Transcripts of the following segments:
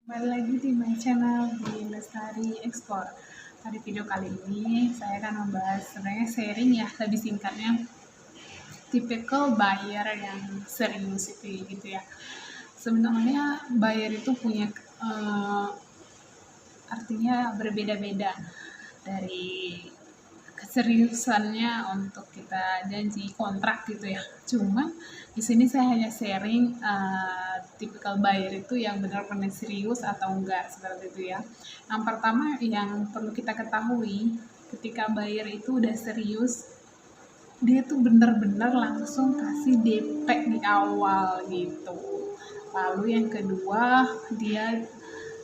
Kembali lagi di my channel di Lestari Ekspor. Pada video kali ini saya akan membahas sebenarnya sharing ya, lebih singkatnya typical buyer yang serius itu gitu ya. Sebenarnya buyer itu punya artinya berbeda-beda, dari keseriusannya untuk kita janji kontrak gitu ya. Cuma di sini saya hanya sharing typical buyer itu yang benar-benar serius atau enggak, seperti itu ya. Yang pertama yang perlu kita ketahui, ketika buyer itu udah serius, dia tuh benar-benar langsung kasih DP di awal gitu. Lalu yang kedua, dia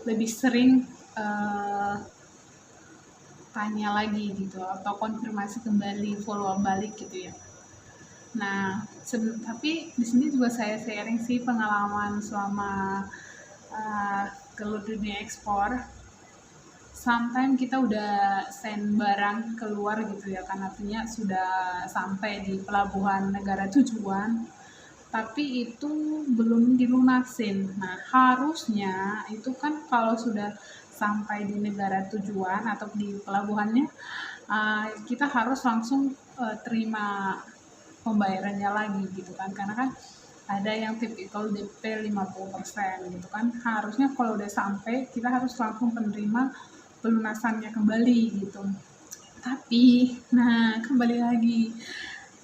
lebih sering tanya lagi gitu atau konfirmasi kembali, follow up balik gitu ya. Nah, tapi di sini juga saya sharing sih pengalaman selama ke dunia ekspor. Sometimes kita udah send barang keluar gitu ya, kan artinya sudah sampai di pelabuhan negara tujuan, tapi itu belum dilunasin. Nah, harusnya itu kan kalau sudah sampai di negara tujuan atau di pelabuhannya, kita harus langsung terima pembayarannya lagi gitu kan, karena kan ada yang tipikal DP 50% gitu kan. Harusnya kalau udah sampai kita harus langsung penerima pelunasannya kembali gitu. Tapi nah, kembali lagi,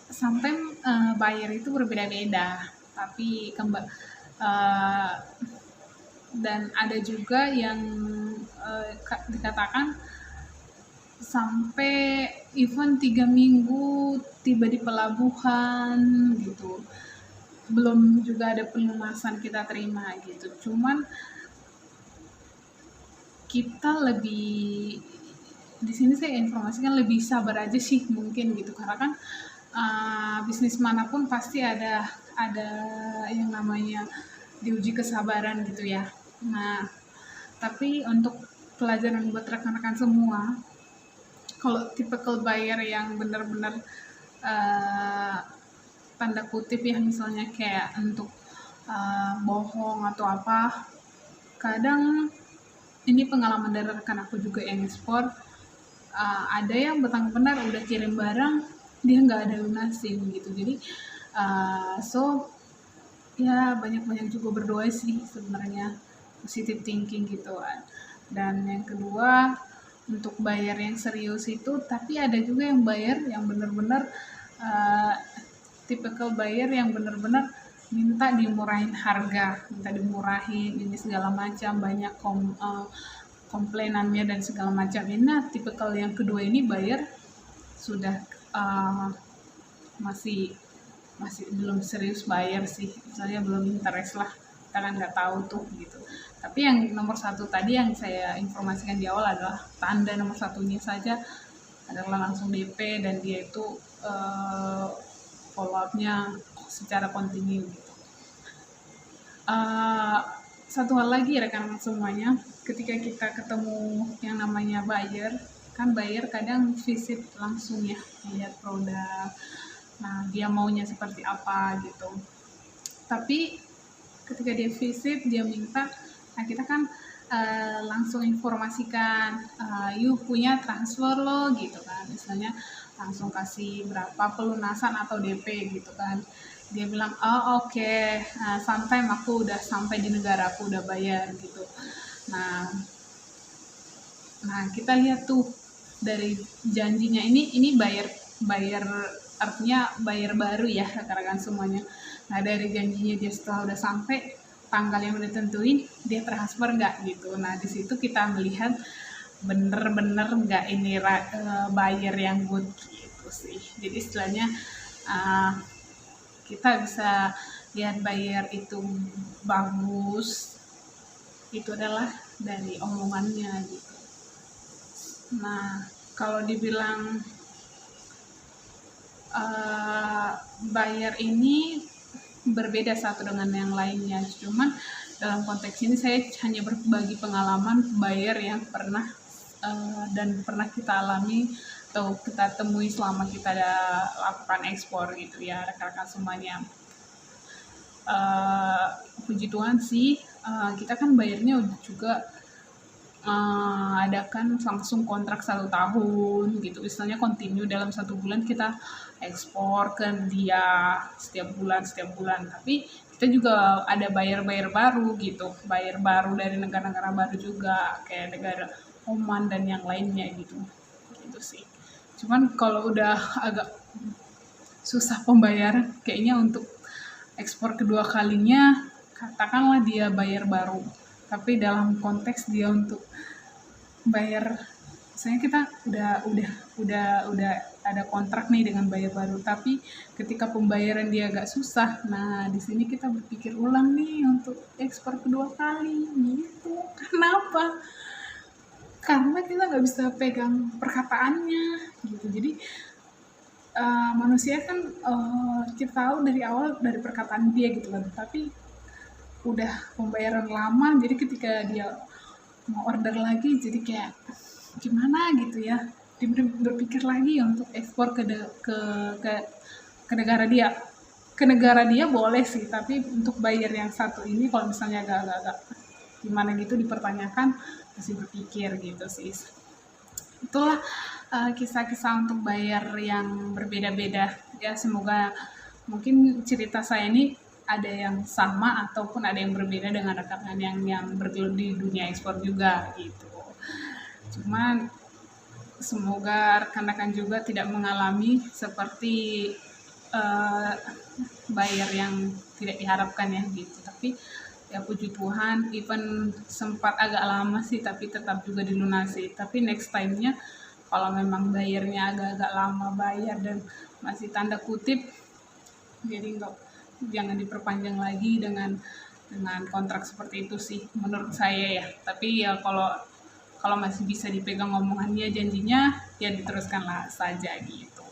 sampai buyer itu berbeda-beda, tapi dan ada juga yang dikatakan sampai even 3 minggu tiba di pelabuhan gitu, belum juga ada pelunasan kita terima gitu. Cuman kita lebih, di sini saya informasikan lebih sabar aja sih mungkin gitu, karena kan bisnis manapun pasti ada yang namanya diuji kesabaran gitu ya. Nah, tapi untuk pelajaran buat rekan-rekan semua, kalau typical buyer yang benar-benar tanda kutip ya, misalnya kayak untuk bohong atau apa, kadang ini pengalaman dari rekan aku juga yang ekspor, ada yang benar-benar udah kirim barang dia nggak ada lunasin gitu. Jadi so ya banyak-banyak juga berdoa sih sebenarnya, positive thinking gitu kan. Dan yang kedua, untuk bayar yang serius itu, tapi ada juga yang bayar yang benar-benar typical buyer yang benar-benar minta dimurahin harga, minta dimurahin ini segala macam, banyak komplainannya dan segala macam. Nah, tipikal yang kedua ini buyer sudah masih belum serius bayar sih, misalnya belum interest lah, kita kan nggak tahu tuh gitu. Tapi yang nomor satu tadi yang saya informasikan di awal adalah tanda nomor satunya saja adalah langsung DP, dan dia itu follow up-nya secara kontinu gitu. Satu hal lagi rekan semuanya, ketika kita ketemu yang namanya buyer, kan buyer kadang visit langsung ya, lihat produk, nah dia maunya seperti apa gitu. Tapi ketika dia visit, dia minta, nah kita kan langsung informasikan, yuk punya transfer lo gitu kan, misalnya langsung kasih berapa pelunasan atau DP gitu kan. Dia bilang, oh oke, sometime aku udah sampai di negara, aku udah bayar gitu. Nah kita lihat tuh dari janjinya, ini bayar artinya bayar baru ya rekan-rekan semuanya. Nah dari janjinya dia setelah udah sampai tanggal yang udah tentuin, dia transfer nggak gitu. Nah di situ kita melihat bener-bener nggak ini buyer yang good gitu sih. Jadi istilahnya kita bisa lihat buyer itu bagus, itu adalah dari omongannya gitu. Nah kalau dibilang buyer ini berbeda satu dengan yang lainnya, cuman dalam konteks ini saya hanya berbagi pengalaman buyer yang pernah dan pernah kita alami atau kita temui selama kita lakukan ekspor gitu ya rekan-rekan semuanya. Puji Tuhan sih kita kan bayarnya juga ada kan langsung kontrak 1 tahun gitu, istilahnya continue dalam 1 bulan kita ekspor ke dia setiap bulan. Tapi kita juga ada bayar-bayar baru gitu, bayar baru dari negara-negara baru juga, kayak negara Oman dan yang lainnya gitu. Gitu sih. Cuman kalau udah agak susah pembayaran kayaknya untuk ekspor kedua kalinya, katakanlah dia bayar baru, tapi dalam konteks dia untuk bayar, misalnya kita udah ada kontrak nih dengan bayar baru, tapi ketika pembayaran dia agak susah, nah di sini kita berpikir ulang nih untuk ekspor kedua kali gitu. Kenapa? Karena kita nggak bisa pegang perkataannya gitu. Jadi manusia kan kita tahu dari awal dari perkataan dia gitu kan, tapi udah pembayaran lama, jadi ketika dia mau order lagi jadi kayak gimana gitu ya, dia berpikir lagi untuk ekspor ke ke negara dia, boleh sih, tapi untuk bayar yang satu ini kalau misalnya agak gimana gitu dipertanyakan, masih berpikir gitu sih. Itulah kisah-kisah untuk bayar yang berbeda-beda ya. Semoga mungkin cerita saya ini ada yang sama ataupun ada yang berbeda dengan rekan yang bergelut di dunia ekspor juga gitu. Cuman semoga rekan-rekan juga tidak mengalami seperti bayar yang tidak diharapkan ya gitu. Tapi ya puji Tuhan, even sempat agak lama sih tapi tetap juga dilunasi. Tapi next time-nya kalau memang bayarnya agak-agak lama bayar dan masih tanda kutip, jadi jangan diperpanjang lagi dengan kontrak seperti itu sih menurut saya ya. Tapi ya kalau masih bisa dipegang omongannya, janjinya, ya diteruskanlah saja gitu.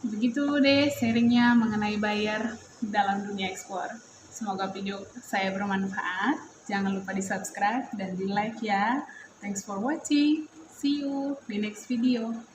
Begitu deh sharingnya mengenai bayar dalam dunia ekspor. Semoga video saya bermanfaat. Jangan lupa di subscribe dan di like ya. Thanks for watching. See you di next video.